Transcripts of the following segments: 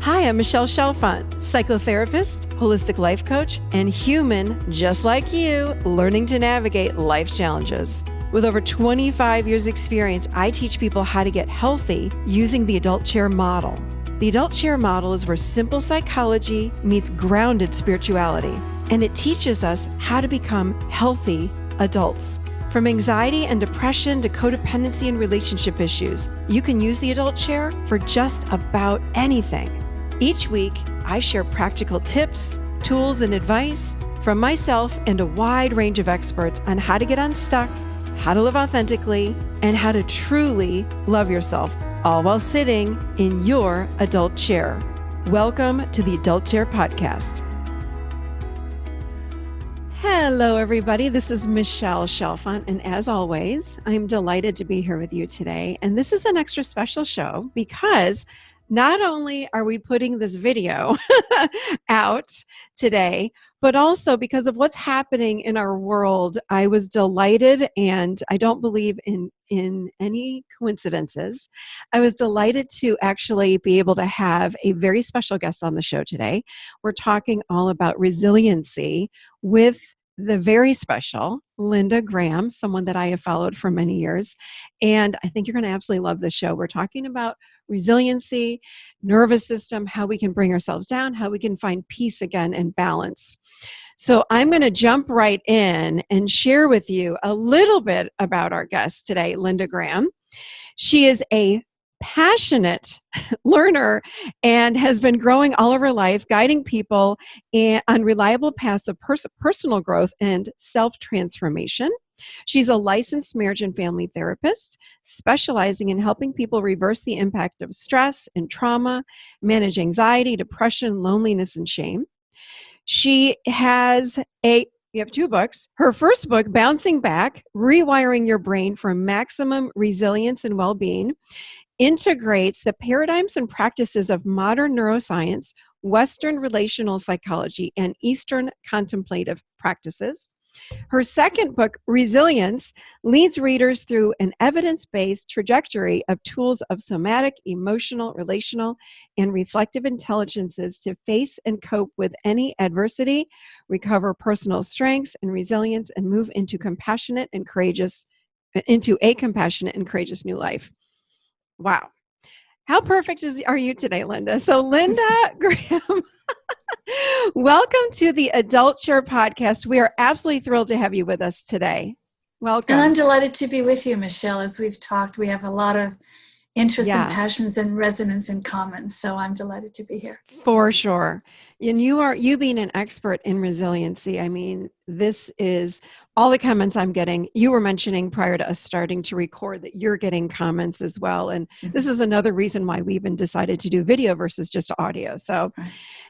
Hi, I'm Michelle Chalfant, psychotherapist, holistic life coach, and human just like you, learning to navigate life's challenges. With over 25 years experience, I teach people how to get healthy using the adult chair model. The adult chair model is where simple psychology meets grounded spirituality, and it teaches us how to become healthy adults. From anxiety and depression to codependency and relationship issues, you can use the adult chair for just about anything. Each week, I share practical tips, tools, and advice from myself and a wide range of experts on how to get unstuck, how to live authentically, and how to truly love yourself, all while sitting in your adult chair. Welcome to the Adult Chair Podcast. Hello, everybody. This is Michelle Chalfant, and as always, I'm delighted to be here with you today. And this is an extra special show because not only are we putting this video out today, but also because of what's happening in our world, I was delighted, and I don't believe in any coincidences. I was delighted to actually be able to have a very special guest on the show today. We're talking all about resiliency with the very special Linda Graham, someone that I have followed for many years. And I think you're going to absolutely love this show. We're talking about resiliency, nervous system, how we can bring ourselves down, how we can find peace again and balance. So I'm going to jump right in and share with you a little bit about our guest today, Linda Graham. She is a passionate learner and has been growing all of her life, guiding people on reliable paths of personal growth and self-transformation. She's a licensed marriage and family therapist, specializing in helping people reverse the impact of stress and trauma, manage anxiety, depression, loneliness, and shame. You have two books. Her first book, Bouncing Back, Rewiring Your Brain for Maximum Resilience and Well-Being, integrates the paradigms and practices of modern neuroscience, Western relational psychology, and Eastern contemplative practices. Her second book, Resilience, leads readers through an evidence-based trajectory of tools of somatic, emotional, relational, and reflective intelligences to face and cope with any adversity, recover personal strengths and resilience, and move into a compassionate and courageous new life. Wow. How perfect are you today, Linda? So Linda Graham, welcome to the Adult Chair Podcast. We are absolutely thrilled to have you with us today. Welcome. And I'm delighted to be with you, Michelle. As we've talked, we have a lot of interests and passions and resonance in common. So I'm delighted to be here. For sure. And you being an expert in resiliency, I mean, this is all the comments I'm getting. You were mentioning prior to us starting to record that you're getting comments as well. And this is another reason why we even decided to do video versus just audio. So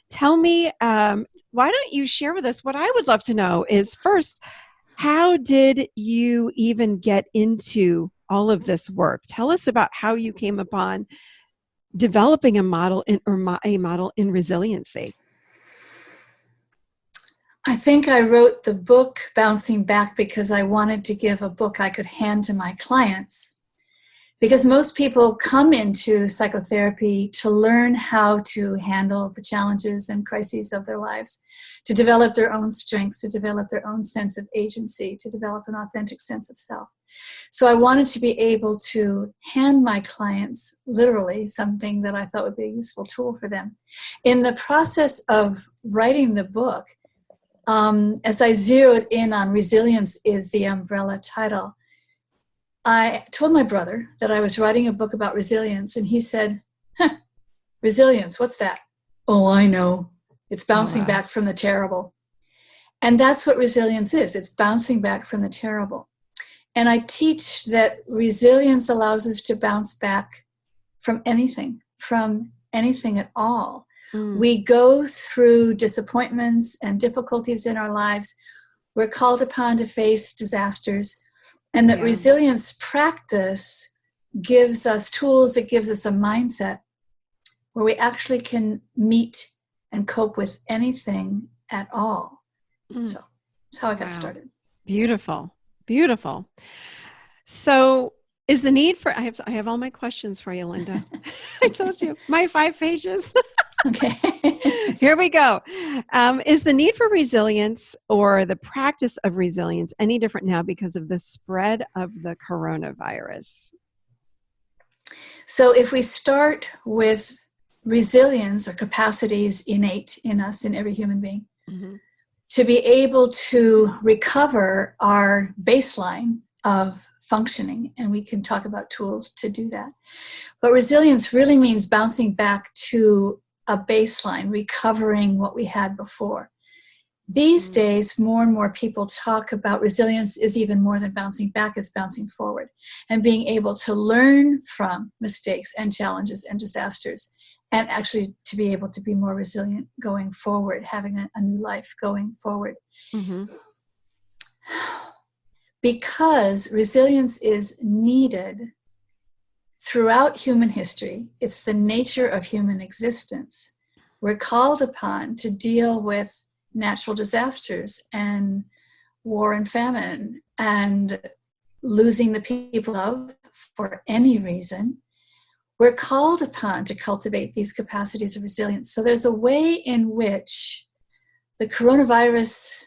tell me, why don't you share with us what I would love to know is first, how did you even get into all of this work? Tell us about how you came upon developing a model in resiliency. I think I wrote the book Bouncing Back because I wanted to give a book I could hand to my clients. Because most people come into psychotherapy to learn how to handle the challenges and crises of their lives, to develop their own strengths, to develop their own sense of agency, to develop an authentic sense of self. So I wanted to be able to hand my clients literally something that I thought would be a useful tool for them. In the process of writing the book, as I zeroed in on resilience is the umbrella title, I told my brother that I was writing a book about resilience, and he said, resilience, what's that? Oh, I know. It's bouncing back from the terrible. And that's what resilience is. It's bouncing back from the terrible. And I teach that resilience allows us to bounce back from anything at all. We go through disappointments and difficulties in our lives. We're called upon to face disasters. And that resilience practice gives us tools, it gives us a mindset where we actually can meet and cope with anything at all. So that's how I got started. Beautiful. Beautiful. So is the need for, I have all my questions for you, Linda. I told you, my 5 pages. Okay. Here we go. Is the need for resilience or the practice of resilience any different now because of the spread of the coronavirus? So if we start with resilience or capacities innate in us, in every human being, Mm-hmm. to be able to recover our baseline of functioning, and we can talk about tools to do that. But resilience really means bouncing back to a baseline, recovering what we had before. These days, more and more people talk about resilience is even more than bouncing back, it's bouncing forward and being able to learn from mistakes and challenges and disasters, and actually to be able to be more resilient going forward, having a new life going forward. Mm-hmm. Because resilience is needed throughout human history, it's the nature of human existence. We're called upon to deal with natural disasters and war and famine and losing the people we love for any reason. We're called upon to cultivate these capacities of resilience. So there's a way in which the coronavirus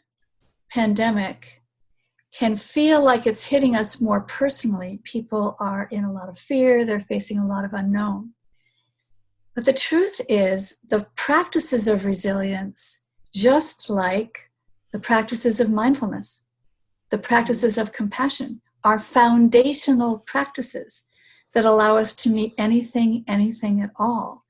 pandemic can feel like it's hitting us more personally. People are in a lot of fear, they're facing a lot of unknown. But the truth is, the practices of resilience, just like the practices of mindfulness, the practices of compassion, are foundational practices that allow us to meet anything at all.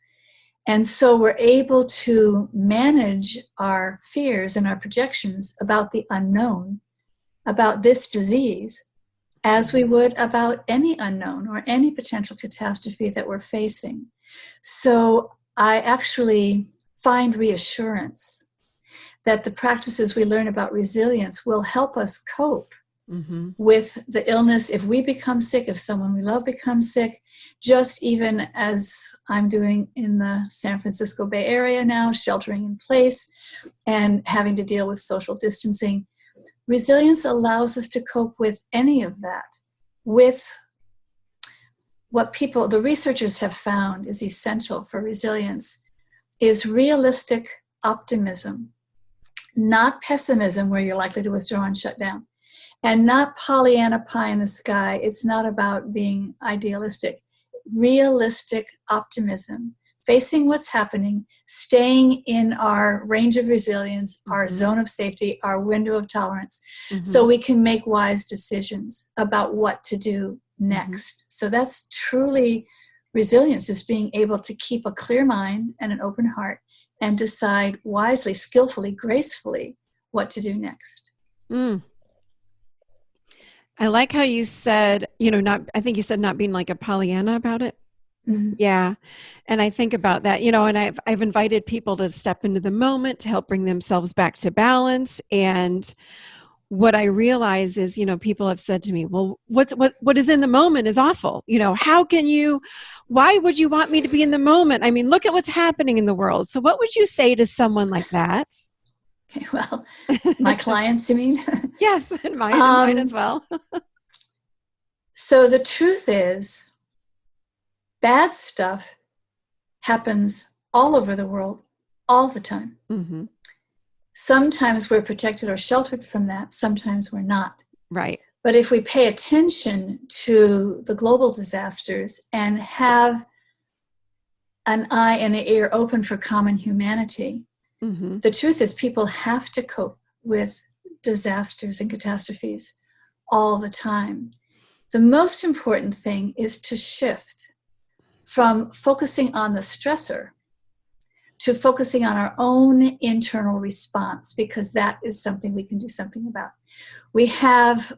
And so we're able to manage our fears and our projections about the unknown, about this disease, as we would about any unknown or any potential catastrophe that we're facing. So I actually find reassurance that the practices we learn about resilience will help us cope with the illness. If we become sick, if someone we love becomes sick, just even as I'm doing in the San Francisco Bay Area now, sheltering in place and having to deal with social distancing, resilience allows us to cope with any of that. With what the researchers have found is essential for resilience is realistic optimism, not pessimism where you're likely to withdraw and shut down, and not Pollyanna pie in the sky. It's not about being idealistic. Realistic optimism, facing what's happening, staying in our range of resilience, our zone of safety, our window of tolerance, so we can make wise decisions about what to do next. So that's truly resilience, is being able to keep a clear mind and an open heart and decide wisely, skillfully, gracefully what to do next. I like how you said, I think you said not being like a Pollyanna about it. Yeah. And I think about that, and I've invited people to step into the moment to help bring themselves back to balance. And what I realize is, people have said to me, well, what is in the moment is awful. Why would you want me to be in the moment? I mean, look at what's happening in the world. So what would you say to someone like that? Okay, well, my clients, you mean? Yes, and mine as well. So the truth is, bad stuff happens all over the world, all the time. Sometimes we're protected or sheltered from that. Sometimes we're not. Right. But if we pay attention to the global disasters and have an eye and an ear open for common humanity, the truth is people have to cope with disasters and catastrophes all the time. The most important thing is to shift from focusing on the stressor to focusing on our own internal response, because that is something we can do something about. We have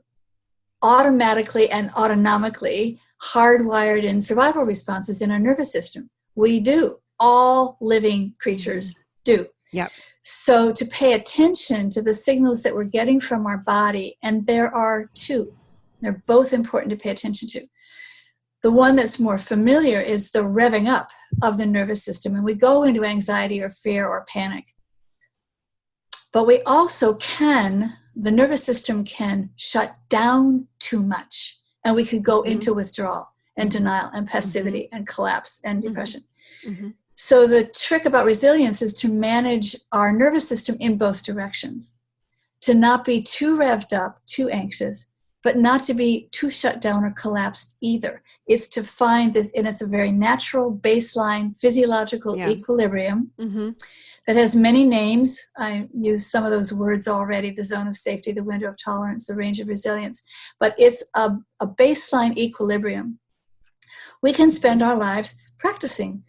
automatically and autonomically hardwired in survival responses in our nervous system. We do. All living creatures do. Yep. So to pay attention to the signals that we're getting from our body, and there are two. They're both important to pay attention to. The one that's more familiar is the revving up of the nervous system, and we go into anxiety or fear or panic. But we also the nervous system can shut down too much, and we could go into withdrawal and denial and passivity and collapse and depression. So the trick about resilience is to manage our nervous system in both directions, to not be too revved up, too anxious, but not to be too shut down or collapsed either. It's to find this, and it's a very natural baseline physiological equilibrium that has many names. I used some of those words already: the zone of safety, the window of tolerance, the range of resilience. But it's a baseline equilibrium. We can spend our lives practicing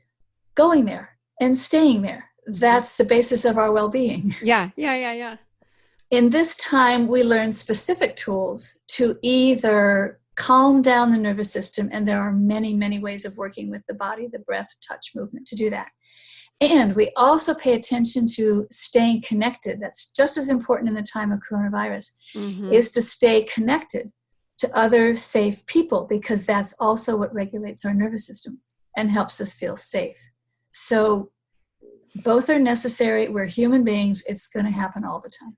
going there and staying there. That's the basis of our well-being. Yeah. In this time, we learn specific tools to either calm down the nervous system, and there are many, many ways of working with the body, the breath, touch, movement to do that. And we also pay attention to staying connected. That's just as important in the time of coronavirus, is to stay connected to other safe people, because that's also what regulates our nervous system and helps us feel safe. So both are necessary. We're human beings. It's going to happen all the time.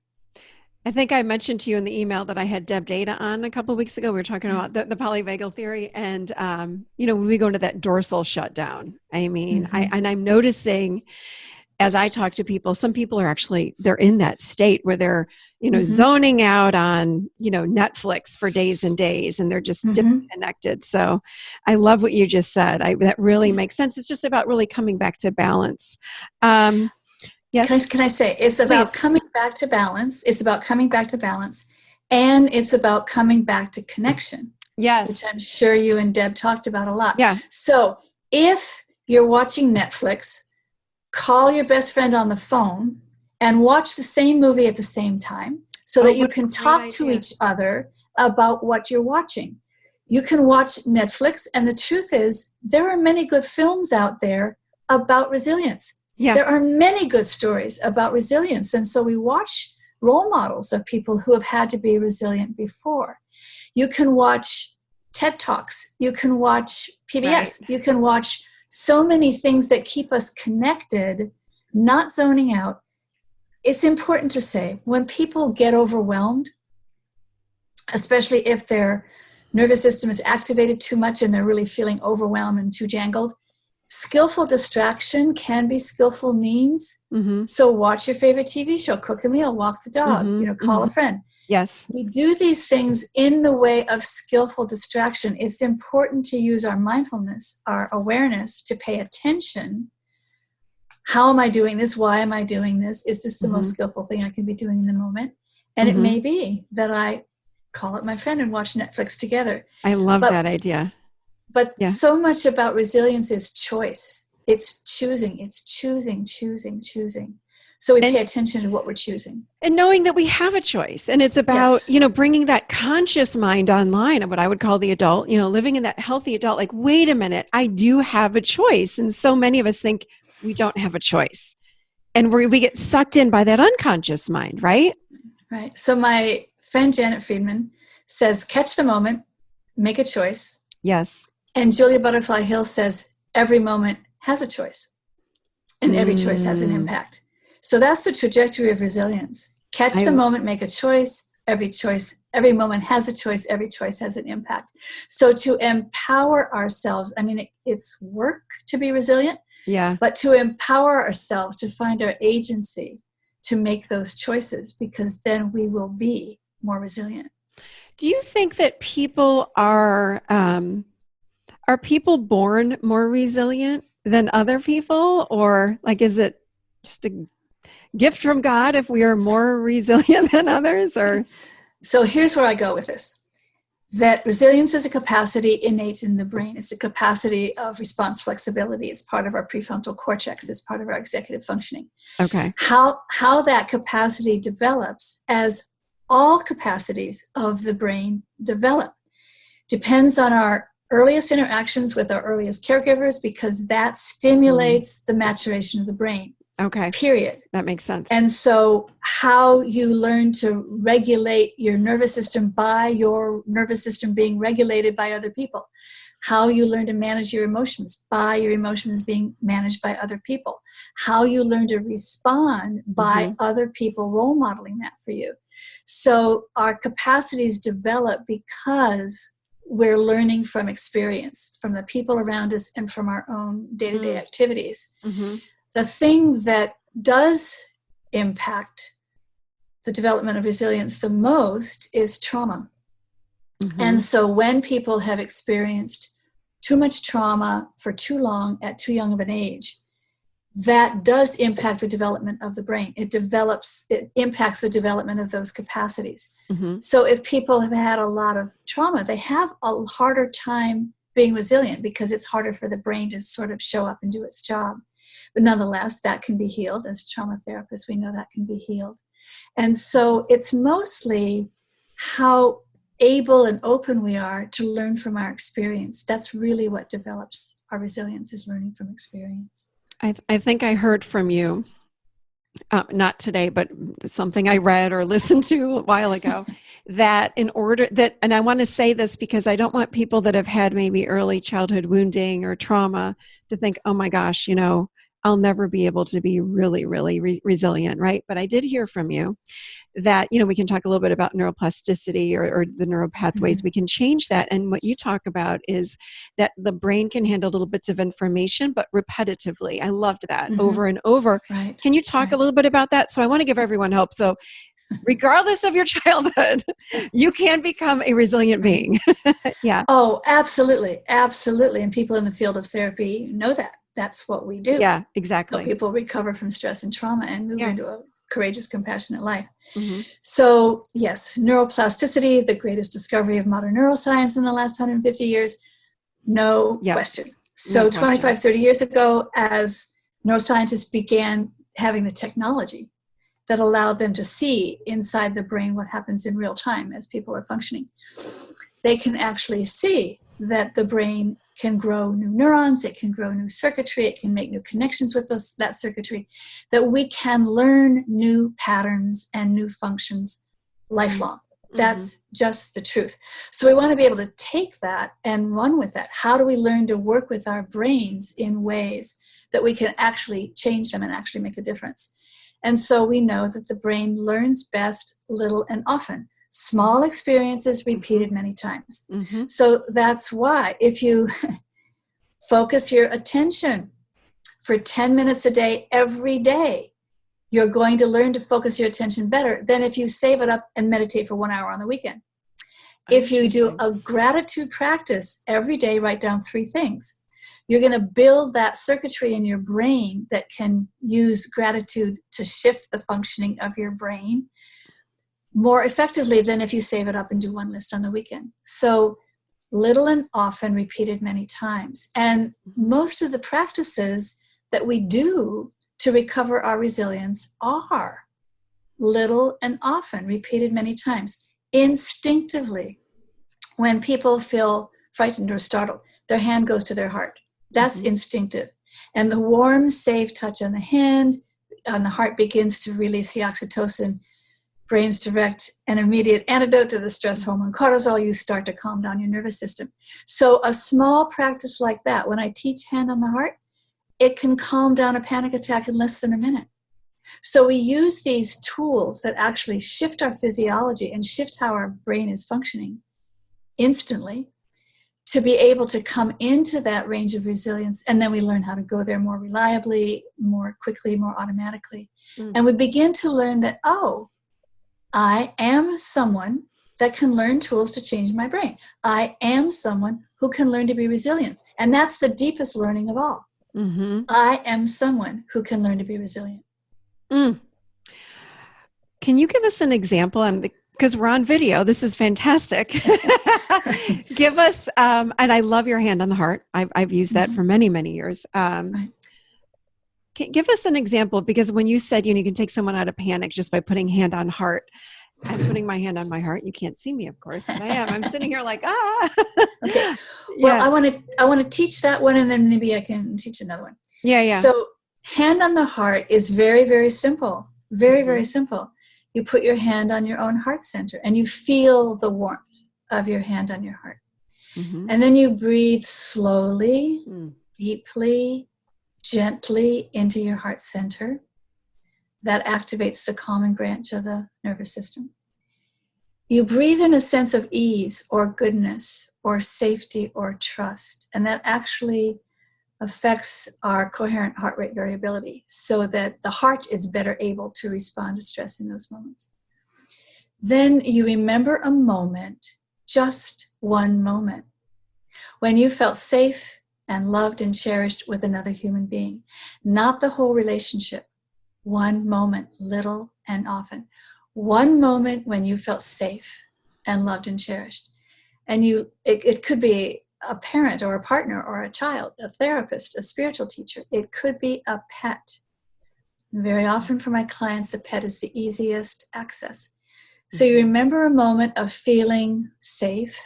I think I mentioned to you in the email that I had Deb Data on a couple of weeks ago. We were talking about the polyvagal theory, and when we go into that dorsal shutdown, I mean, I'm noticing as I talk to people, some people are actually, they're in that state where they're, zoning out on, Netflix for days and days, and they're just disconnected. So I love what you just said. That really makes sense. It's just about really coming back to balance. Yes. Can I say, it's about coming back to balance. It's about coming back to balance, and it's about coming back to connection. Yes. Which I'm sure you and Deb talked about a lot. Yeah. So if you're watching Netflix, call your best friend on the phone and watch the same movie at the same time, so that you can talk to each other about what you're watching. You can watch Netflix, and the truth is, there are many good films out there about resilience. Yeah. There are many good stories about resilience. And so we watch role models of people who have had to be resilient before. You can watch TED Talks. You can watch PBS. Right. You can watch so many things that keep us connected, not zoning out. It's important to say, when people get overwhelmed, especially if their nervous system is activated too much and they're really feeling overwhelmed and too jangled, skillful distraction can be skillful means. So watch your favorite TV show, cook a meal, walk the dog, call a friend. Yes. We do these things in the way of skillful distraction. It's important to use our mindfulness, our awareness, to pay attention. How am I doing this? Why am I doing this? Is this the most skillful thing I can be doing in the moment? And it may be that I call up my friend and watch Netflix together. I love that idea. But so much about resilience is choice. It's choosing. It's choosing. So we pay attention to what we're choosing. And knowing that we have a choice. And it's about, bringing that conscious mind online of what I would call the adult, living in that healthy adult, like, wait a minute, I do have a choice. And so many of us think we don't have a choice. And we get sucked in by that unconscious mind, right? Right. So my friend Janet Friedman says, catch the moment, make a choice. Yes. And Julia Butterfly Hill says, every moment has a choice, and every choice has an impact. So that's the trajectory of resilience. Catch the moment, make a choice. Every moment has a choice. Every choice has an impact. So to empower ourselves, I mean, it's work to be resilient, but to empower ourselves, to find our agency, to make those choices, because then we will be more resilient. Do you think that people are people born more resilient than other people? Or is it just a gift from God if we are more resilient than others? Or so here's where I go with this. That resilience is a capacity innate in the brain. It's a capacity of response flexibility. It's part of our prefrontal cortex. It's part of our executive functioning. Okay. How that capacity develops, as all capacities of the brain develop, depends on our earliest interactions with our earliest caregivers, because that stimulates the maturation of the brain. Okay. Period. That makes sense. And so how you learn to regulate your nervous system by your nervous system being regulated by other people. How you learn to manage your emotions by your emotions being managed by other people. How you learn to respond by other people role modeling that for you. So our capacities develop because we're learning from experience, from the people around us and from our own day-to-day activities. Mm-hmm. The thing that does impact the development of resilience the most is trauma. Mm-hmm. And so when people have experienced too much trauma for too long at too young of an age, that does impact the development of the brain. It impacts the development of those capacities. Mm-hmm. So if people have had a lot of trauma, they have a harder time being resilient because it's harder for the brain to sort of show up and do its job. But nonetheless, that can be healed. As trauma therapists, we know that can be healed. And so it's mostly how able and open we are to learn from our experience. That's really what develops our resilience, is learning from experience. I think I heard from you, not today, but something I read or listened to a while ago, that and I want to say this because I don't want people that have had maybe early childhood wounding or trauma to think, oh my gosh, I'll never be able to be really, really resilient, right? But I did hear from you that, we can talk a little bit about neuroplasticity or the neural pathways. We can change that. And what you talk about is that the brain can handle little bits of information, but repetitively. I loved that over and over. Right. Can you talk a little bit about that? So I want to give everyone hope. So regardless of your childhood, you can become a resilient being. Yeah. Oh, absolutely. Absolutely. And people in the field of therapy know that. That's what we do. Yeah, exactly. Help people recover from stress and trauma and move into a courageous, compassionate life. Mm-hmm. So yes, neuroplasticity, the greatest discovery of modern neuroscience in the last 150 years, no question. So 25, 30 years ago, as neuroscientists began having the technology that allowed them to see inside the brain what happens in real time as people are functioning, they can actually see that the brain can grow new neurons, it can grow new circuitry, it can make new connections with that circuitry, that we can learn new patterns and new functions lifelong. Mm-hmm. That's just the truth. So we want to be able to take that and run with that. How do we learn to work with our brains in ways that we can actually change them and actually make a difference? And so we know that the brain learns best little and often. Small experiences repeated many times. Mm-hmm. So that's why if you focus your attention for 10 minutes a day, every day, you're going to learn to focus your attention better than if you save it up and meditate for 1 hour on the weekend. If you do a gratitude practice every day, write down 3 things, you're going to build that circuitry in your brain that can use gratitude to shift the functioning of your brain more effectively than if you save it up and do 1 list on the weekend. So little and often, repeated many times. And most of the practices that we do to recover our resilience are little and often, repeated many times. Instinctively, when people feel frightened or startled, their hand goes to their heart. That's instinctive. And the warm, safe touch on the hand, on the heart, begins to release the oxytocin, brain's direct and immediate antidote to the stress hormone cortisol. You start to calm down your nervous system. So a small practice like that, when I teach hand on the heart, it can calm down a panic attack in less than a minute. So we use these tools that actually shift our physiology and shift how our brain is functioning instantly to be able to come into that range of resilience. And then we learn how to go there more reliably, more quickly, more automatically. And we begin to learn that, I am someone that can learn tools to change my brain. I am someone who can learn to be resilient. And that's the deepest learning of all. Mm-hmm. I am someone who can learn to be resilient. Can you give us an example? Because we're on video. This is fantastic. Give us, and I love your hand on the heart. I've used that for many, many years. Give us an example, because when you said, you can take someone out of panic just by putting hand on heart, I'm putting my hand on my heart. You can't see me, of course, but I am. I'm sitting here like, Okay. Well, I want to teach that one, and then maybe I can teach another one. Yeah. So hand on the heart is very, very simple. Very, very simple. You put your hand on your own heart center, and you feel the warmth of your hand on your heart. And then you breathe slowly, deeply, gently into your heart center. That activates the calming branch of the nervous system. You breathe in a sense of ease or goodness or safety or trust. And that actually affects our coherent heart rate variability so that the heart is better able to respond to stress in those moments. Then you remember a moment, just one moment, when you felt safe and loved and cherished with another human being. Not the whole relationship. One moment, little and often. One moment when you felt safe and loved and cherished. And it could be a parent or a partner or a child, a therapist, a spiritual teacher. It could be a pet. Very often for my clients, the pet is the easiest access. So you remember a moment of feeling safe,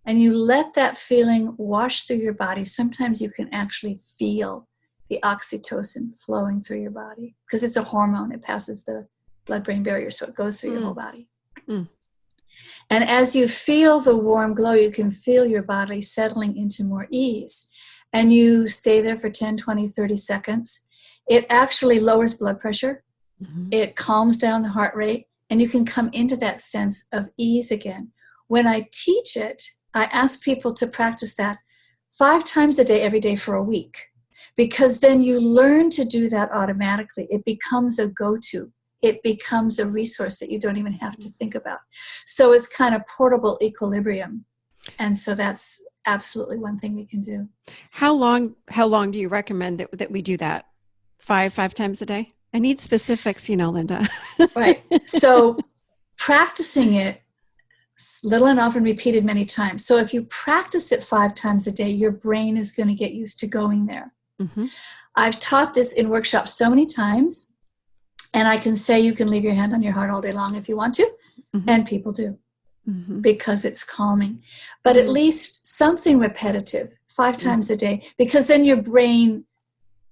and you let that feeling wash through your body. Sometimes you can actually feel the oxytocin flowing through your body because it's a hormone. It passes the blood-brain barrier, so it goes through your whole body. And as you feel the warm glow, you can feel your body settling into more ease. And you stay there for 10, 20, 30 seconds. It actually lowers blood pressure. It calms down the heart rate. And you can come into that sense of ease again. When I teach it, I ask people to practice that 5 times a day, every day for a week. Because then you learn to do that automatically. It becomes a go-to. It becomes a resource that you don't even have to think about. So it's kind of portable equilibrium. And so that's absolutely one thing we can do. How long do you recommend that we do that? Five times a day? I need specifics, Linda. Right. So practicing it little and often repeated many times. So if you practice it 5 times a day, your brain is going to get used to going there. I've taught this in workshops so many times, and I can say you can leave your hand on your heart all day long if you want to, and people do, because it's calming. But at least something repetitive 5 times a day, because then your brain,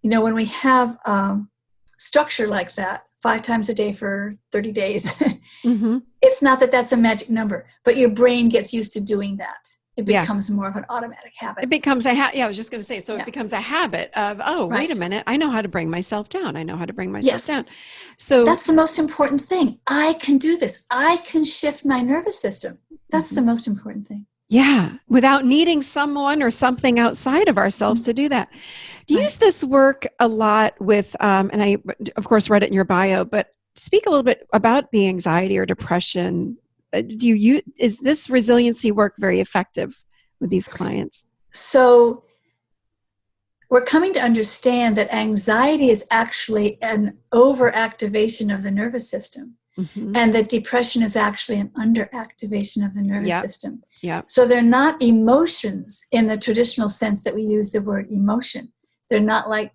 when we have structure like that 5 times a day for 30 days, it's not that that's a magic number, but your brain gets used to doing that. It becomes more of an automatic habit. It becomes a habit. Yeah, I was just going to say, so it becomes a habit of, wait a minute, I know how to bring myself down. I know how to bring myself down. So that's the most important thing. I can do this. I can shift my nervous system. That's the most important thing. Yeah, without needing someone or something outside of ourselves to do that. Do you use this work a lot with, and I, of course, read it in your bio, but speak a little bit about the anxiety or depression. Is this resiliency work very effective with these clients? So we're coming to understand that anxiety is actually an overactivation of the nervous system, and that depression is actually an underactivation of the nervous system. So they're not emotions in the traditional sense that we use the word emotion. They're not like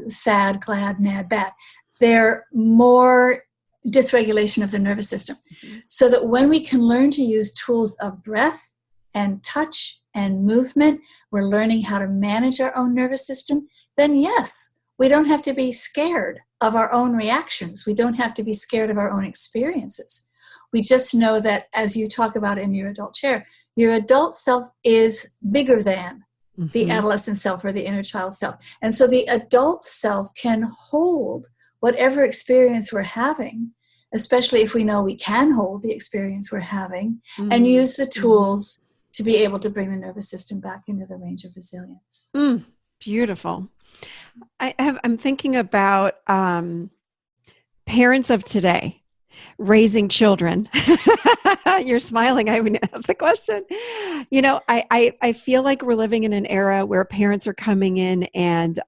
sad, glad, mad, bad. They're more dysregulation of the nervous system. So that when we can learn to use tools of breath and touch and movement, we're learning how to manage our own nervous system, then yes, we don't have to be scared of our own reactions. We don't have to be scared of our own experiences. We just know that, as you talk about in your adult chair, your adult self is bigger than the adolescent self or the inner child self. And so the adult self can hold whatever experience we're having, especially if we know we can hold the experience we're having, and use the tools to be able to bring the nervous system back into the range of resilience. Beautiful. I'm thinking about parents of today raising children. You're smiling. I haven't asked the question. I feel like we're living in an era where parents are coming in and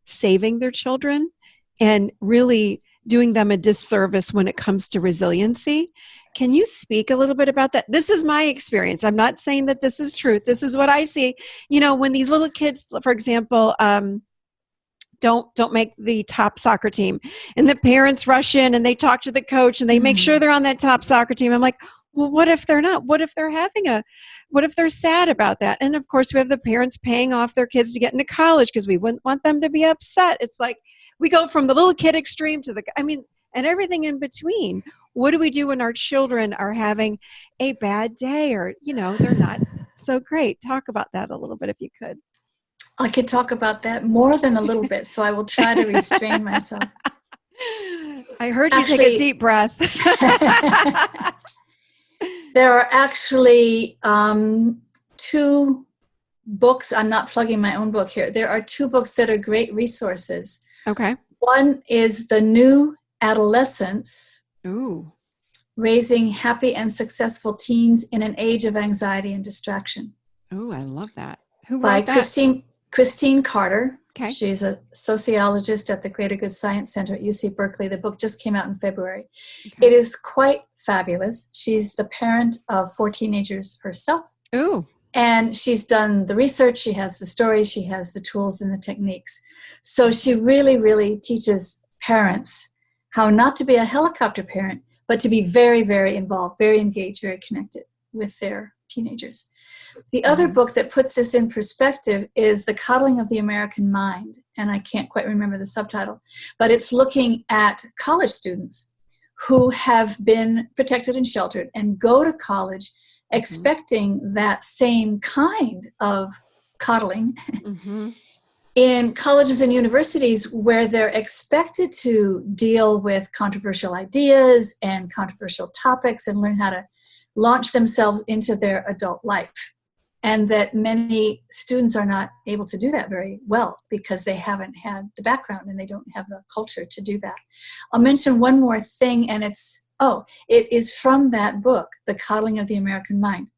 saving their children and really doing them a disservice when it comes to resiliency. Can you speak a little bit about that? This is my experience. I'm not saying that this is truth. This is what I see. When these little kids, for example, don't make the top soccer team, and the parents rush in and they talk to the coach and they make sure they're on that top soccer team. I'm like, well, what if they're not? What if they're sad about that? And of course we have the parents paying off their kids to get into college because we wouldn't want them to be upset. It's like we go from the little kid extreme to and everything in between. What do we do when our children are having a bad day or, they're not so great? Talk about that a little bit if you could. I could talk about that more than a little bit, so I will try to restrain myself. I heard you take a deep breath. There are actually two books. I'm not plugging my own book here. There are two books that are great resources. Okay. One is The New Adolescence. Ooh. Raising Happy and Successful Teens in an Age of Anxiety and Distraction. Oh, I love that. Who By wrote that? Christine Carter. Okay. She's a sociologist at the Greater Good Science Center at UC Berkeley. The book just came out in February. Okay. It is quite fabulous. She's the parent of 4 teenagers herself. Ooh. And she's done the research. She has the stories. She has the tools and the techniques. So she really, really teaches parents how not to be a helicopter parent, but to be very, very involved, very engaged, very connected with their teenagers. The other book that puts this in perspective is The Coddling of the American Mind, and I can't quite remember the subtitle, but it's looking at college students who have been protected and sheltered and go to college expecting that same kind of coddling in colleges and universities where they're expected to deal with controversial ideas and controversial topics and learn how to launch themselves into their adult life. And that many students are not able to do that very well because they haven't had the background and they don't have the culture to do that. I'll mention one more thing, and it is from that book, The Coddling of the American Mind.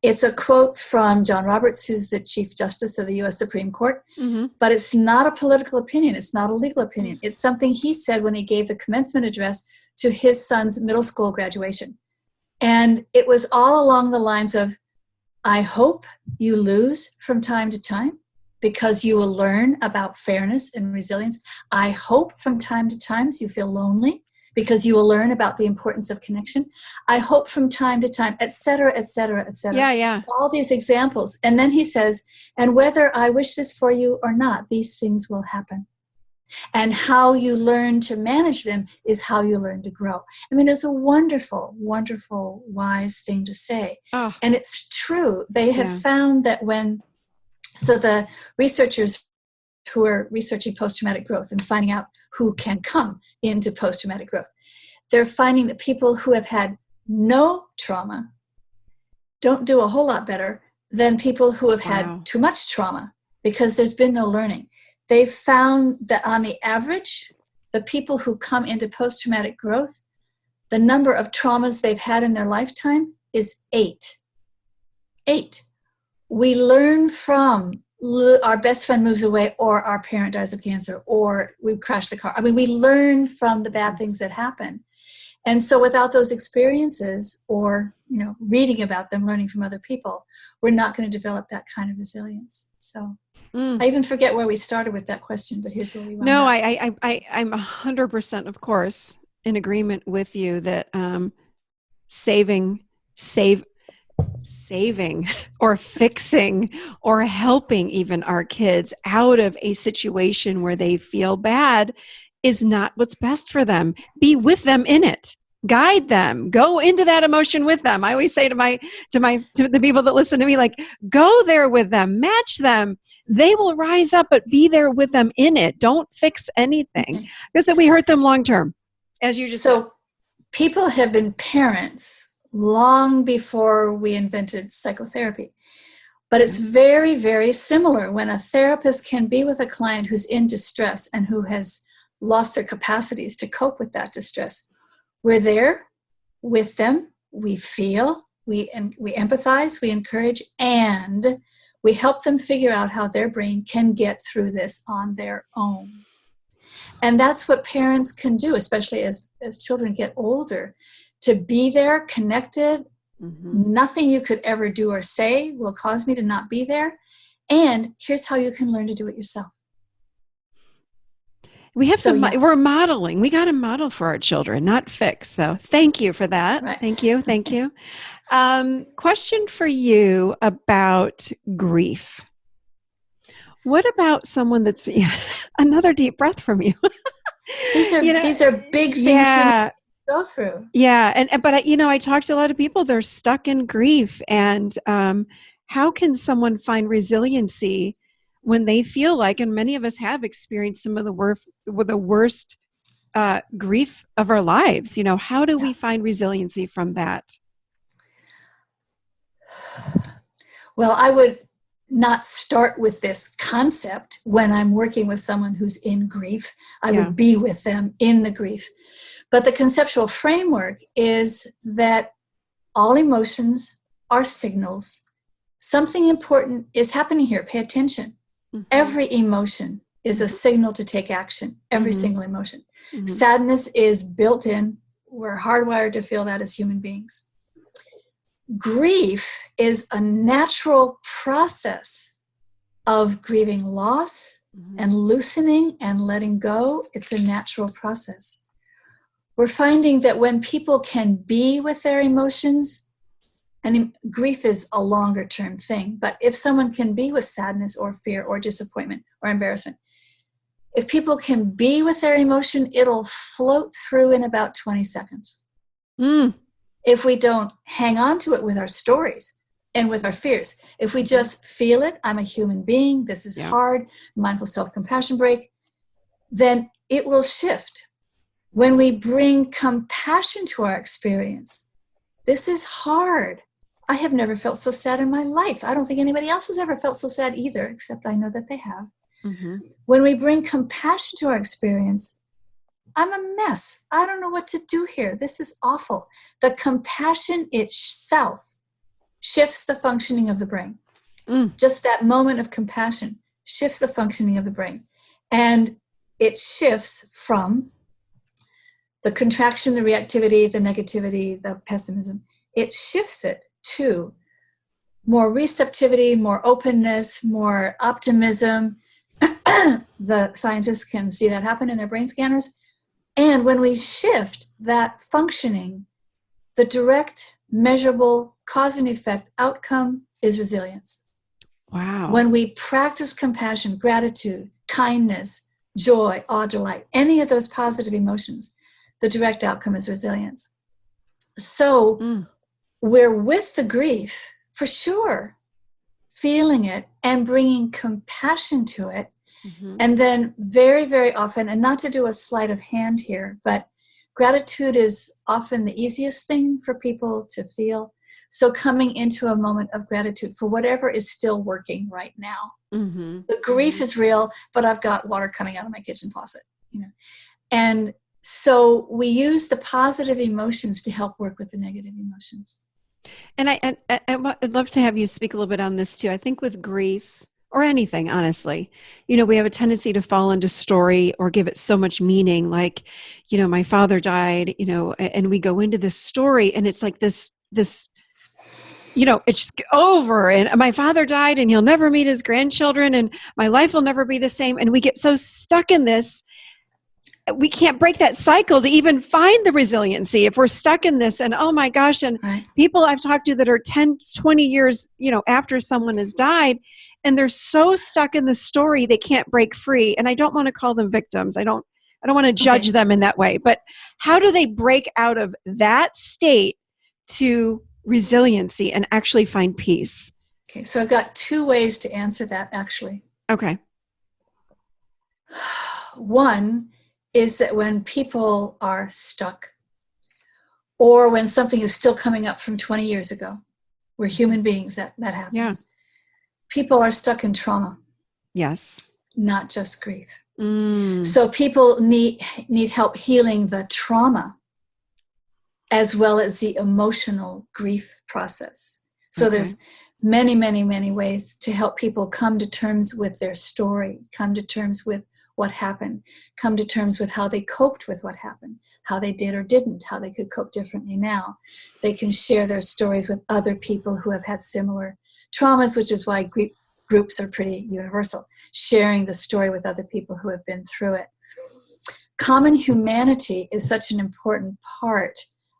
It's a quote from John Roberts, who's the Chief Justice of the U.S. Supreme Court, but it's not a political opinion. It's not a legal opinion. It's something he said when he gave the commencement address to his son's middle school graduation. And it was all along the lines of, I hope you lose from time to time because you will learn about fairness and resilience. I hope from time to time you feel lonely because you will learn about the importance of connection. I hope from time to time, et cetera, et cetera, et cetera. Yeah. All these examples. And then he says, and whether I wish this for you or not, these things will happen. And how you learn to manage them is how you learn to grow. I mean, it's a wonderful, wonderful, wise thing to say. Oh. And it's true. They have found that so the researchers who are researching post-traumatic growth and finding out who can come into post-traumatic growth, they're finding that people who have had no trauma don't do a whole lot better than people who have had too much trauma because there's been no learning. They've found that on the average, the people who come into post-traumatic growth, the number of traumas they've had in their lifetime is 8. 8. We learn from our best friend moves away, or our parent dies of cancer, or we crash the car. I mean, we learn from the bad things that happen. And so without those experiences or, reading about them, learning from other people, we're not going to develop that kind of resilience. So I even forget where we started with that question, but here's where we went. No, I'm 100%, of course, in agreement with you that saving or fixing or helping even our kids out of a situation where they feel bad is not what's best for them. Be with them in it. Guide them. Go into that emotion with them. I always say to the people that listen to me, like, go there with them, match them. They will rise up, but be there with them in it. Don't fix anything because we hurt them long term, as you just said. So people have been parents long before we invented psychotherapy. But it's very, very similar when a therapist can be with a client who's in distress and who has lost their capacities to cope with that distress. We're there with them. We feel, we empathize, we encourage, and we help them figure out how their brain can get through this on their own. And that's what parents can do, especially as children get older, to be there, connected. Nothing you could ever do or say will cause me to not be there. And here's how you can learn to do it yourself. We have we're modeling. We got to model for our children, not fix. So thank you for that. Right. Thank you. Question for you about grief. What about someone that's another deep breath from you? These are big things to go through. Yeah. But I talk to a lot of people, they're stuck in grief. And how can someone find resiliency when they feel like, and many of us have experienced some of the worst grief of our lives? How do we find resiliency from that? Well, I would not start with this concept when I'm working with someone who's in grief. I would be with them in the grief. But the conceptual framework is that all emotions are signals. Something important is happening here. Pay attention. Mm-hmm. Every emotion is a signal to take action. Every single emotion. Mm-hmm. Sadness is built in. We're hardwired to feel that as human beings. Grief is a natural process of grieving loss and loosening and letting go. It's a natural process. We're finding that when people can be with their emotions, and grief is a longer term thing, but if someone can be with sadness or fear or disappointment or embarrassment, if people can be with their emotion, it'll float through in about 20 seconds. If we don't hang on to it with our stories and with our fears, if we just feel it, I'm a human being, this is hard, mindful self-compassion break, then it will shift. When we bring compassion to our experience, this is hard. I have never felt so sad in my life. I don't think anybody else has ever felt so sad either, except I know that they have. Mm-hmm. When we bring compassion to our experience, I'm a mess. I don't know what to do here. This is awful. The compassion itself shifts the functioning of the brain. Just that moment of compassion shifts the functioning of the brain. And it shifts from the contraction, the reactivity, the negativity, the pessimism. It shifts it to more receptivity, more openness, more optimism. The scientists can see that happen in their brain scanners. And when we shift that functioning, the direct, measurable cause and effect outcome is resilience. Wow. When we practice compassion, gratitude, kindness, joy, awe, delight, any of those positive emotions, the direct outcome is resilience. So we're with the grief, for sure, feeling it and bringing compassion to it. And then very, very often, and not to do a sleight of hand here, but gratitude is often the easiest thing for people to feel. So coming into a moment of gratitude for whatever is still working right now. The grief is real, but I've got water coming out of my kitchen faucet, And so we use the positive emotions to help work with the negative emotions. And I'd love to have you speak a little bit on this too. I think with grief, or anything, honestly, we have a tendency to fall into story or give it so much meaning, like, my father died, and we go into this story and it's like this, it's just over, and my father died and he'll never meet his grandchildren and my life will never be the same. And we get so stuck in this, we can't break that cycle to even find the resiliency if we're stuck in this. And oh my gosh, and people I've talked to that are 10, 20 years, after someone has died, and they're so stuck in the story, they can't break free. And I don't want to call them victims. I don't want to judge them in that way, but how do they break out of that state to resiliency and actually find peace? Okay. So I've got two ways to answer that, actually. Okay. One is that when people are stuck, or when something is still coming up from 20 years ago, we're human beings, that happens. Yeah. People are stuck in trauma. Yes. Not just grief. So people need help healing the trauma as well as the emotional grief process. So there's many, many, many ways to help people come to terms with their story, come to terms with what happened, come to terms with how they coped with what happened, how they did or didn't, how they could cope differently now. They can share their stories with other people who have had similar traumas, which is why groups are pretty universal, sharing the story with other people who have been through it. Common humanity is such an important part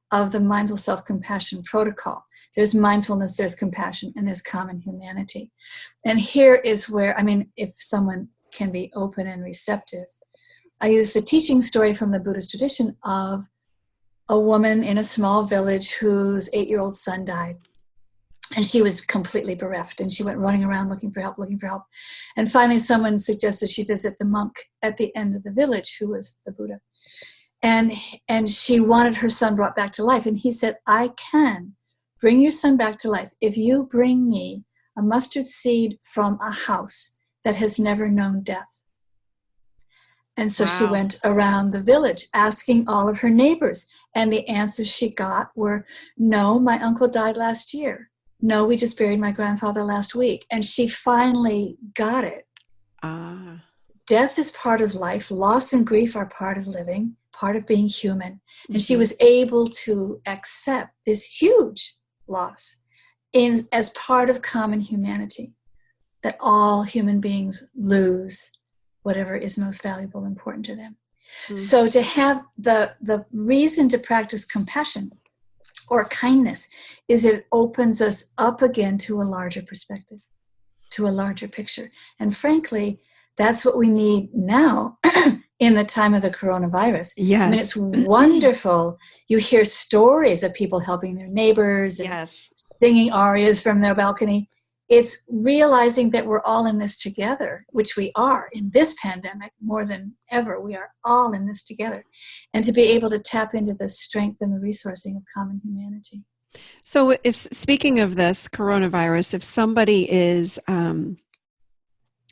of the mindful self-compassion protocol. There's mindfulness, there's compassion, and there's common humanity. And here is where, if someone can be open and receptive, I use the teaching story from the Buddhist tradition of a woman in a small village whose 8-year-old son died. And she was completely bereft, and she went running around looking for help. And finally, someone suggested she visit the monk at the end of the village, who was the Buddha. And she wanted her son brought back to life. And he said, I can bring your son back to life if you bring me a mustard seed from a house that has never known death. And so she went around the village asking all of her neighbors. And the answers she got were, no, my uncle died last year. No, we just buried my grandfather last week. And she finally got it. Death is part of life. Loss and grief are part of living, part of being human. And she was able to accept this huge loss as part of common humanity, that all human beings lose whatever is most valuable and important to them. So to have the reason to practice compassion or kindness is it opens us up again to a larger perspective, to a larger picture. And frankly, that's what we need now in the time of the coronavirus. Yes. I mean, it's wonderful. You hear stories of people helping their neighbors and singing arias from their balcony. It's realizing that we're all in this together, which we are in this pandemic more than ever. We are all in this together. And to be able to tap into the strength and the resourcing of common humanity. So if, speaking of this coronavirus, if somebody is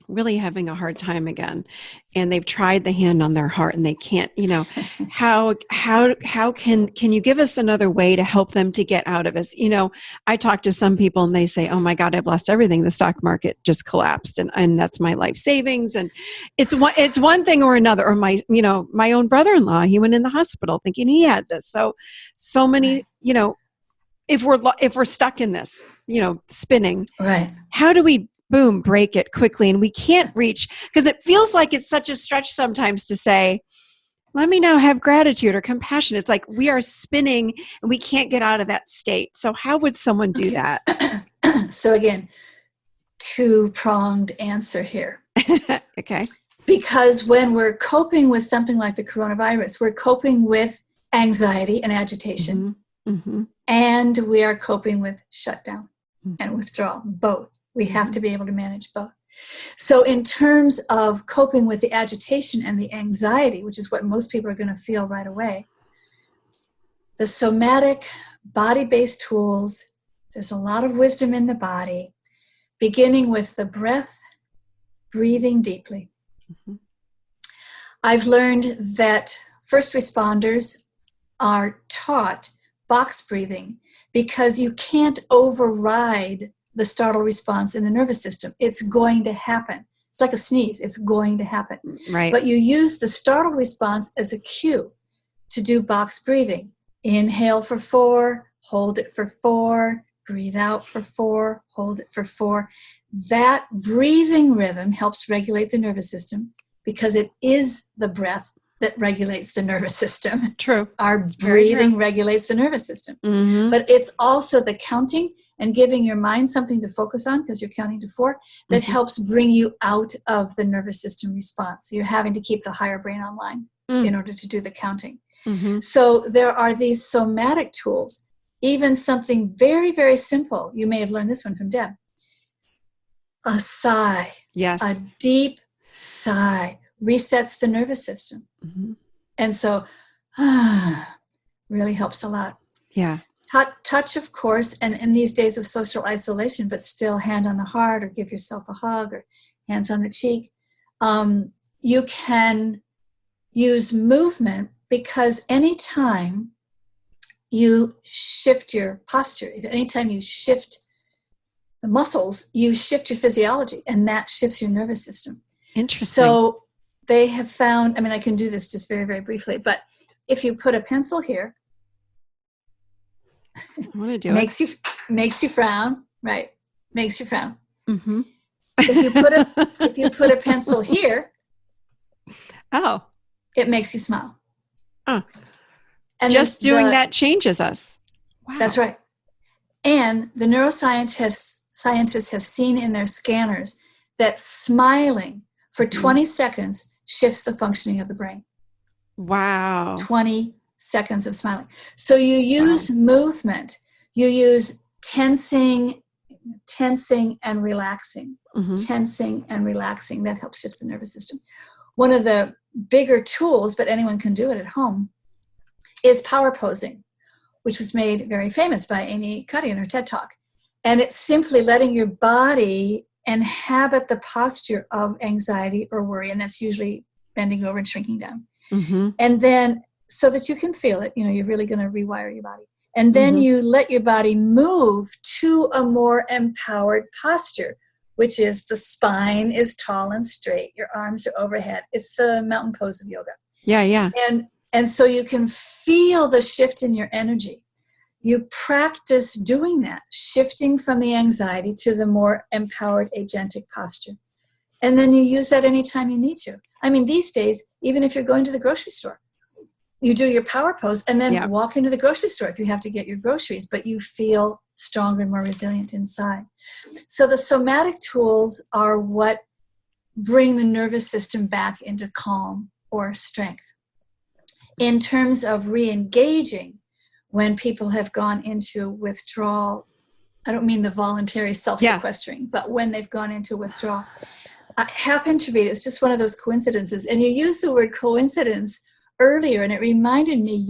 really having a hard time again, and they've tried the hand on their heart and they can't, how can you give us another way to help them to get out of this? I talk to some people and they say, oh my God, I've lost everything. The stock market just collapsed and that's my life savings. And it's one thing or another. Or my own brother-in-law, he went in the hospital thinking he had this. So many, if we're stuck in this, spinning, right? How do we break it quickly? And we can't reach, because it feels like it's such a stretch sometimes to say, let me now have gratitude or compassion. It's like we are spinning and we can't get out of that state. So how would someone do that? So again, two-pronged answer here. Okay. Because when we're coping with something like the coronavirus, we're coping with anxiety and agitation, and we are coping with shutdown and withdrawal, both. We have to be able to manage both. So in terms of coping with the agitation and the anxiety, which is what most people are going to feel right away, the somatic body-based tools, there's a lot of wisdom in the body, beginning with the breath, breathing deeply. I've learned that first responders are taught box breathing because you can't override the startle response in the nervous system. It's going to happen. It's like a sneeze. It's going to happen. Right. But you use the startle response as a cue to do box breathing. Inhale for 4, hold it for 4, breathe out for 4, hold it for 4. That breathing rhythm helps regulate the nervous system because it is the breath that regulates the nervous system. True. Our breathing regulates the nervous system. But it's also the counting and giving your mind something to focus on, because you're counting to 4, that helps bring you out of the nervous system response. So you're having to keep the higher brain online in order to do the counting. So there are these somatic tools, even something very, very simple. You may have learned this one from Deb. A sigh. Yes. A deep sigh resets the nervous system. And so really helps a lot. Yeah. Touch, of course, and in these days of social isolation, but still hand on the heart or give yourself a hug or hands on the cheek. You can use movement because anytime you shift your posture, anytime you shift the muscles, you shift your physiology, and that shifts your nervous system. Interesting. So they have found, I can do this just very, very briefly, but if you put a pencil here, I want to do makes you frown, right? Makes you frown. If you put a pencil here, it makes you smile. And just doing that changes us. Wow. That's right. And the neuroscientists have seen in their scanners that smiling for 20 seconds shifts the functioning of the brain. Wow. 20 seconds of smiling. So you use movement, you use tensing and relaxing, tensing and relaxing. That helps shift the nervous system. One of the bigger tools, but anyone can do it at home, is power posing, which was made very famous by Amy Cuddy in her TED Talk. And it's simply letting your body inhabit the posture of anxiety or worry. And that's usually bending over and shrinking down. Mm-hmm. And then so that you can feel it, you're really going to rewire your body. And then Mm-hmm. you let your body move to a more empowered posture, which is the spine is tall and straight. Your arms are overhead. It's the mountain pose of yoga. Yeah, yeah. And so you can feel the shift in your energy. You practice doing that, shifting from the anxiety to the more empowered agentic posture. And then you use that anytime you need to. I mean, these days, even if you're going to the grocery store, you do your power pose and then walk into the grocery store if you have to get your groceries, but you feel stronger and more resilient inside. So the somatic tools are what bring the nervous system back into calm or strength. In terms of re-engaging, when people have gone into withdrawal, I don't mean the voluntary self-sequestering, but when they've gone into withdrawal, I happened to read, it's just one of those coincidences, and you used the word coincidence earlier, and it reminded me,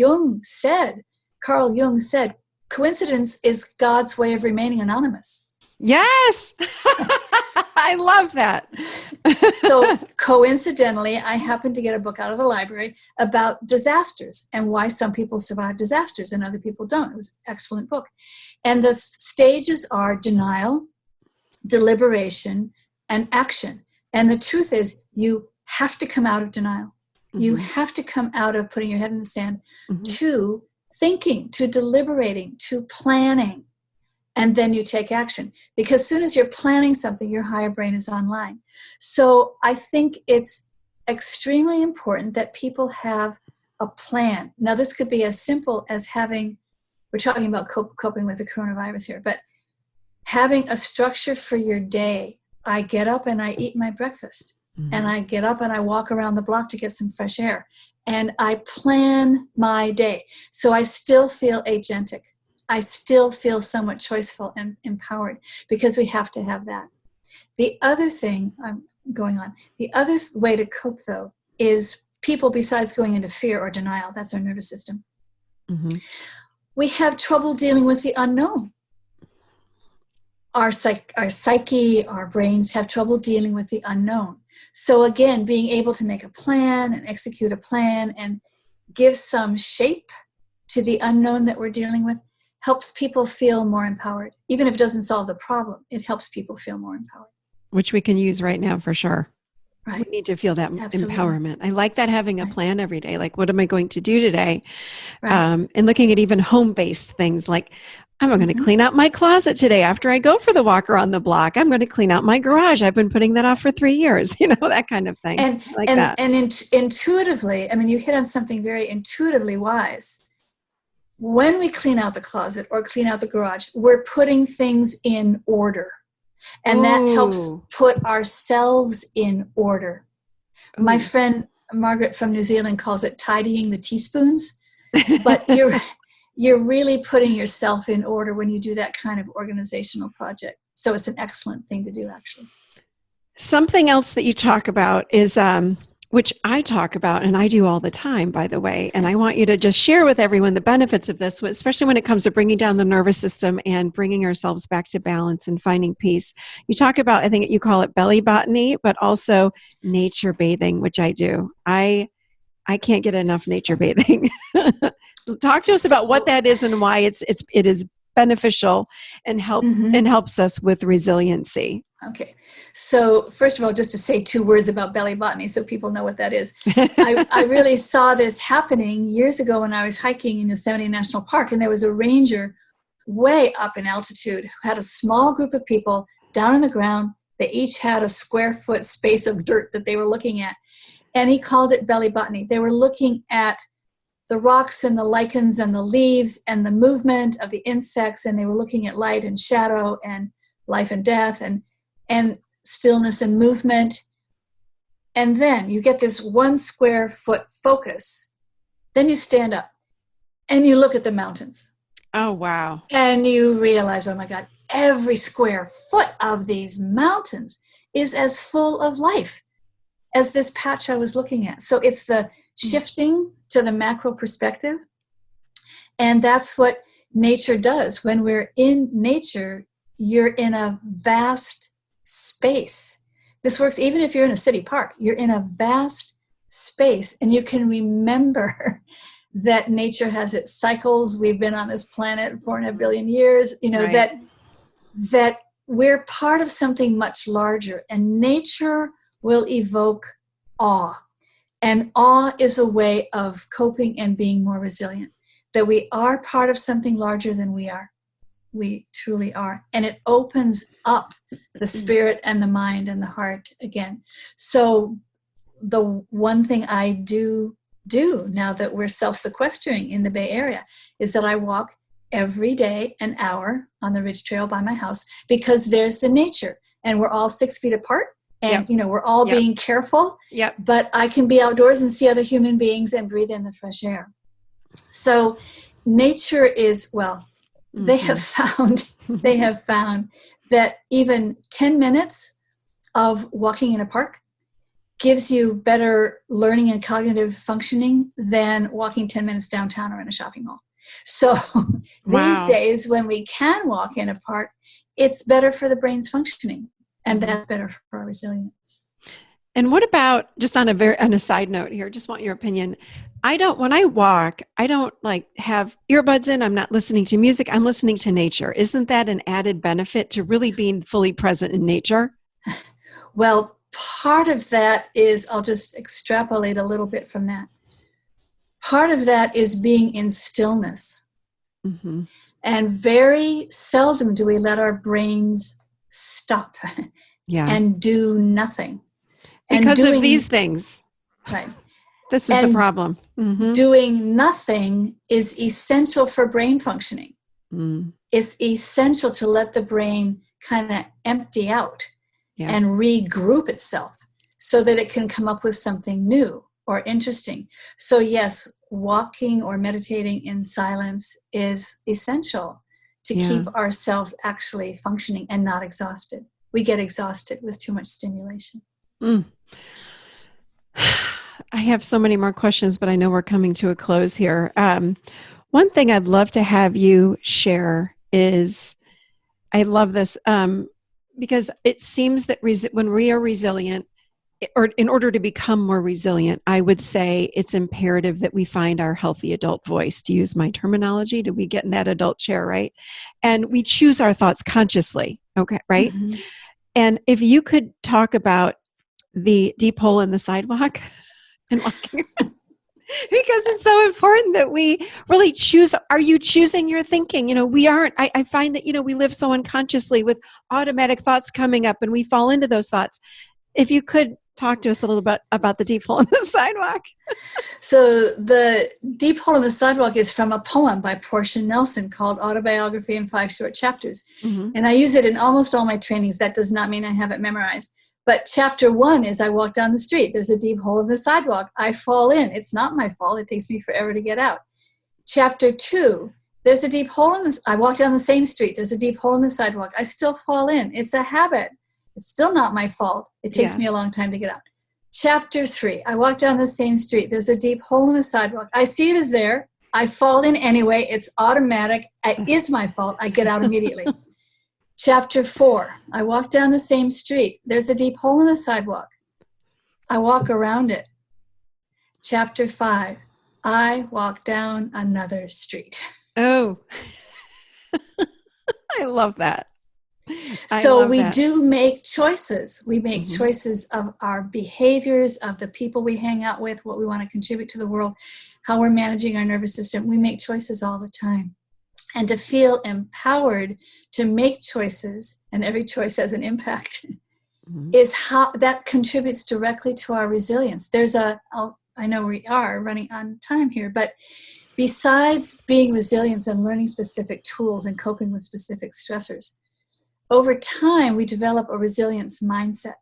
Carl Jung said, coincidence is God's way of remaining anonymous. Yes. I love that. So coincidentally, I happened to get a book out of the library about disasters and why some people survive disasters and other people don't. It was an excellent book. And the stages are denial, deliberation, and action. And the truth is, you have to come out of denial. Mm-hmm. You have to come out of putting your head in the sand to thinking, to deliberating, to planning. And then you take action. Because as soon as you're planning something, your higher brain is online. So I think it's extremely important that people have a plan. Now, this could be as simple as we're talking about coping with the coronavirus here, but having a structure for your day. I get up and I eat my breakfast. Mm-hmm. And I get up and I walk around the block to get some fresh air. And I plan my day. So I still feel agentic. I still feel somewhat choiceful and empowered because we have to have that. The other thing the other way to cope, though, is people, besides going into fear or denial, that's our nervous system. Mm-hmm. We have trouble dealing with the unknown. Our psyche, our brains have trouble dealing with the unknown. So again, being able to make a plan and execute a plan and give some shape to the unknown that we're dealing with helps people feel more empowered. Even if it doesn't solve the problem, it helps people feel more empowered. Which we can use right now for sure. Right. We need to feel that Absolutely. Empowerment. I like that, having a plan every day. Like, what am I going to do today? Right. And looking at even home-based things like, I'm going to clean out my closet today after I go for the walk around the block. I'm going to clean out my garage. I've been putting that off for 3 years, that kind of thing. And that. And intuitively, I mean, you hit on something very intuitively wise. When we clean out the closet or clean out the garage, we're putting things in order. And that helps put ourselves in order. Ooh. My friend Margaret from New Zealand calls it tidying the teaspoons. But you're really putting yourself in order when you do that kind of organizational project. So it's an excellent thing to do, actually. Something else that you talk about is, which I talk about and I do all the time, by the way, and I want you to just share with everyone the benefits of this, especially when it comes to bringing down the nervous system and bringing ourselves back to balance and finding peace. You talk about, I think you call it belly botany, but also nature bathing, which I do. I can't get enough nature bathing. Talk to us about what that is and why it is beneficial and helps us with resiliency. Okay. So first of all, just to say 2 words about belly botany so people know what that is. I really saw this happening years ago when I was hiking in Yosemite National Park, and there was a ranger way up in altitude who had a small group of people down on the ground. They each had a square foot space of dirt that they were looking at. And he called it belly botany. They were looking at the rocks and the lichens and the leaves and the movement of the insects, and they were looking at light and shadow and life and death and stillness and movement. And then you get this 1 square foot focus. Then you stand up and you look at the mountains. Oh, wow. And you realize, oh my God, every square foot of these mountains is as full of life as this patch I was looking at. So it's the shifting to the macro perspective. And that's what nature does. When we're in nature, you're in a vast space. This works even if you're in a city park. You're in a vast space, and you can remember that nature has its cycles. We've been on this planet 4.5 billion years, Right. that we're part of something much larger, and nature will evoke awe. And awe is a way of coping and being more resilient, that we are part of something larger than we are. We truly are. And it opens up the spirit and the mind and the heart again. So the one thing I do now that we're self-sequestering in the Bay Area is that I walk every day an hour on the Ridge Trail by my house, because there's the nature, and we're all 6 feet apart, and we're all being careful, but I can be outdoors and see other human beings and breathe in the fresh air. So nature is, they have found that even 10 minutes of walking in a park gives you better learning and cognitive functioning than walking 10 minutes downtown or in a shopping mall. So these days, when we can walk in a park, it's better for the brain's functioning, and that's better for our resilience. And what about, just on a side note here, just want your opinion. When I walk, I don't have earbuds in. I'm not listening to music. I'm listening to nature. Isn't that an added benefit to really being fully present in nature? Well, part of that is, I'll just extrapolate a little bit from that. Part of that is being in stillness. Mm-hmm. And very seldom do we let our brains stop and do nothing. Because of these things. Right. This is the problem. Mm-hmm. Doing nothing is essential for brain functioning. Mm. It's essential to let the brain kind of empty out and regroup itself so that it can come up with something new or interesting. So yes, walking or meditating in silence is essential to keep ourselves actually functioning and not exhausted. We get exhausted with too much stimulation. Mm. I have so many more questions, but I know we're coming to a close here. One thing I'd love to have you share is, I love this, because it seems that when we are resilient, or in order to become more resilient, I would say it's imperative that we find our healthy adult voice, to use my terminology. Do we get in that adult chair, right? And we choose our thoughts consciously, okay, right? Mm-hmm. And if you could talk about the deep hole in the sidewalk and walking around, because it's so important that we really choose. Are you choosing your thinking? We aren't. I find that, we live so unconsciously with automatic thoughts coming up, and we fall into those thoughts. If you could talk to us a little bit about the deep hole in the sidewalk. So the deep hole in the sidewalk is from a poem by Portia Nelson called Autobiography in 5 Short Chapters. Mm-hmm. And I use it in almost all my trainings. That does not mean I have it memorized. But chapter 1 is, I walk down the street. There's a deep hole in the sidewalk. I fall in. It's not my fault. It takes me forever to get out. Chapter 2, there's a deep hole in this. I walk down the same street. There's a deep hole in the sidewalk. I still fall in. It's a habit. It's still not my fault. It takes me a long time to get out. Chapter 3, I walk down the same street. There's a deep hole in the sidewalk. I see it is there. I fall in anyway. It's automatic. It is my fault. I get out immediately. Chapter 4, I walk down the same street. There's a deep hole in the sidewalk. I walk around it. Chapter 5, I walk down another street. Oh, I love that. So we do make choices. We make choices of our behaviors, of the people we hang out with, what we want to contribute to the world, how we're managing our nervous system. We make choices all the time. And to feel empowered to make choices, and every choice has an impact, is how that contributes directly to our resilience. I know we are running on time here, but besides being resilient and learning specific tools and coping with specific stressors, over time, we develop a resilience mindset,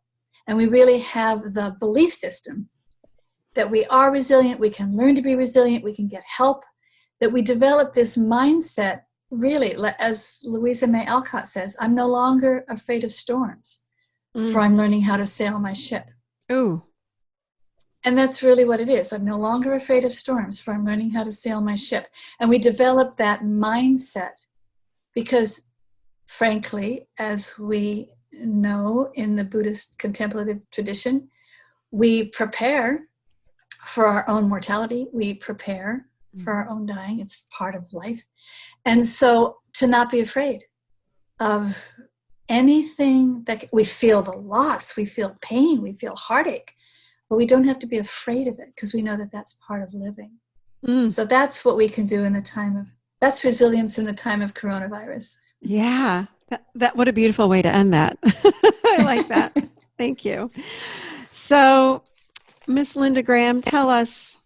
and we really have the belief system that we are resilient, we can learn to be resilient, we can get help, that we develop this mindset, really, as Louisa May Alcott says, I'm no longer afraid of storms, for I'm learning how to sail my ship. Ooh. And that's really what it is. I'm no longer afraid of storms, for I'm learning how to sail my ship. And we develop that mindset because, frankly, as we know in the Buddhist contemplative tradition, we prepare for our own mortality. We prepare for our own dying. It's part of life. And so to not be afraid of anything that we feel the loss, we feel pain, we feel heartache, but we don't have to be afraid of it because we know that that's part of living. So that's what we can do in the time of, that's resilience in the time of coronavirus. Yeah. That what a beautiful way to end that. I like that. Thank you. So, Miss Linda Graham, tell us,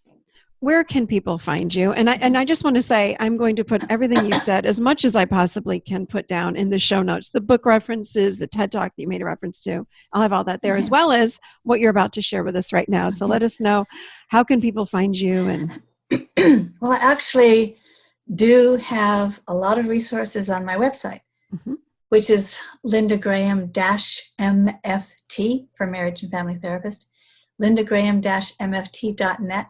where can people find you? And I just want to say, I'm going to put everything you said, as much as I possibly can, put down in the show notes, the book references, the TED Talk that you made a reference to. I'll have all that there, as well as what you're about to share with us right now. So let us know, how can people find you? And well, I actually do have a lot of resources on my website, which is Linda Graham-MFT for Marriage and Family Therapist, lindagraham-mft.net.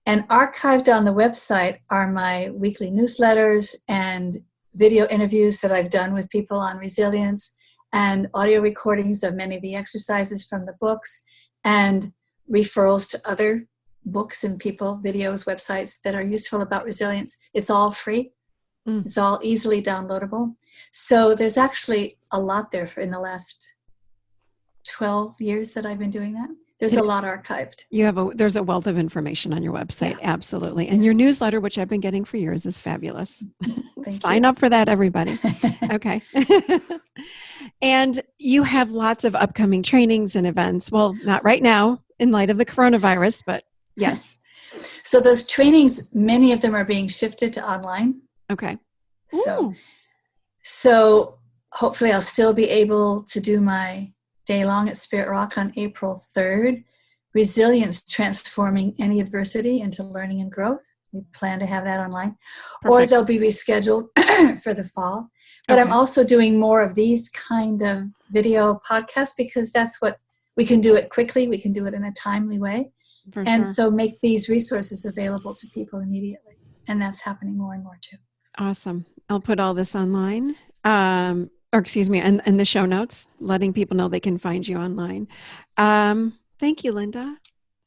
And archived on the website are my weekly newsletters and video interviews that I've done with people on resilience, and audio recordings of many of the exercises from the books, and referrals to other books and people, videos, websites that are useful about resilience. It's all free. It's all easily downloadable. So there's actually a lot there in the last 12 years that I've been doing that. There's a lot archived. There's a wealth of information on your website. Yeah. Absolutely. And your newsletter, which I've been getting for years, is fabulous. Sign up for that, everybody. Okay. And you have lots of upcoming trainings and events. Well, not right now in light of the coronavirus, but yes. So those trainings, many of them are being shifted to online. Okay. So hopefully I'll still be able to do my day long at Spirit Rock on April 3rd. Resilience, transforming any adversity into learning and growth. We plan to have that online. Perfect. Or they'll be rescheduled for the fall. But I'm also doing more of these kind of video podcasts because that's what we can do it quickly. We can do it in a timely way. So make these resources available to people immediately. And that's happening more and more too. Awesome. I'll put all this online. In the show notes, letting people know they can find you online. Thank you, Linda.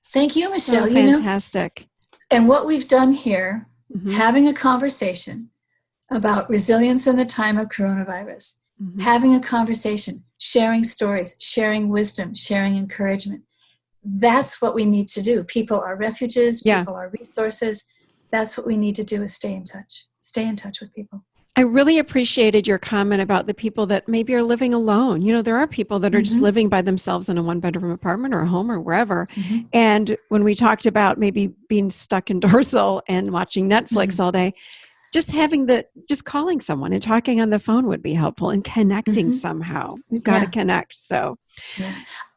Thank you, Michelle. So fantastic. And what we've done here, having a conversation about resilience in the time of coronavirus, having a conversation, sharing stories, sharing wisdom, sharing encouragement. That's what we need to do. People are refuges. People are resources. That's what we need to do, is stay in touch. Stay in touch with people. I really appreciated your comment about the people that maybe are living alone. You know, there are people that are just living by themselves in a one-bedroom apartment or a home or wherever. And when we talked about maybe being stuck indoors and watching Netflix all day, just calling someone and talking on the phone would be helpful, and connecting somehow. We've got to connect. So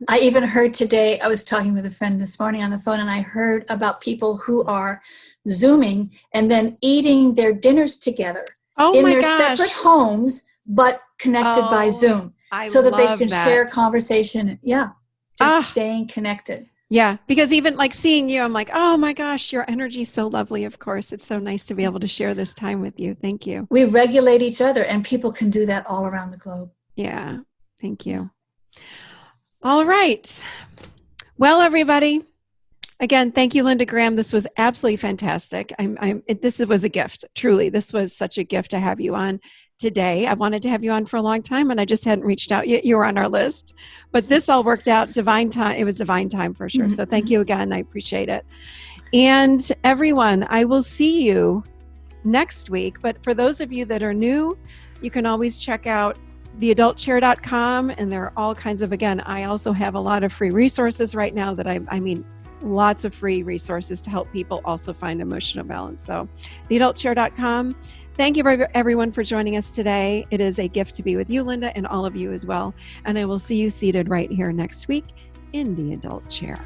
I even heard today, I was talking with a friend this morning on the phone, and I heard about people who are Zooming and then eating their dinners together. In their separate homes, but connected by Zoom, so that they can share conversation. Staying connected. Yeah, because even like seeing you, I'm like, oh my gosh, your energy is so lovely. Of course, it's so nice to be able to share this time with you. Thank you. We regulate each other, and people can do that all around the globe. Yeah, thank you. All right. Well, everybody. Again, thank you, Linda Graham. This was absolutely fantastic. This was a gift. Truly, this was such a gift to have you on today. I wanted to have you on for a long time, and I just hadn't reached out yet. You were on our list, but this all worked out. Divine time. It was divine time for sure. So thank you again. I appreciate it. And everyone, I will see you next week. But for those of you that are new, you can always check out theadultchair.com, and there are all kinds of, again, I also have a lot of free resources right now that lots of free resources to help people also find emotional balance. So theadultchair.com. Thank you everyone for joining us today. It is a gift to be with you, Linda, and all of you as well. And I will see you seated right here next week in the Adult Chair.